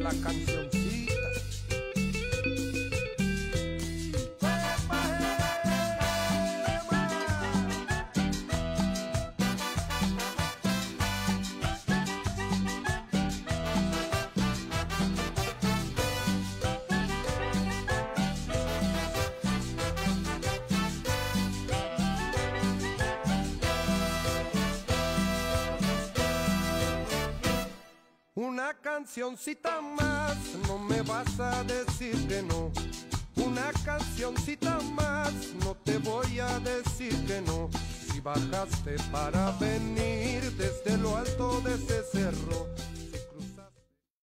la cancioncita. Una cancioncita más, no me vas a decir que no. Una cancioncita más, no te voy a decir que no. Si bajaste para venir desde lo alto de ese cerro,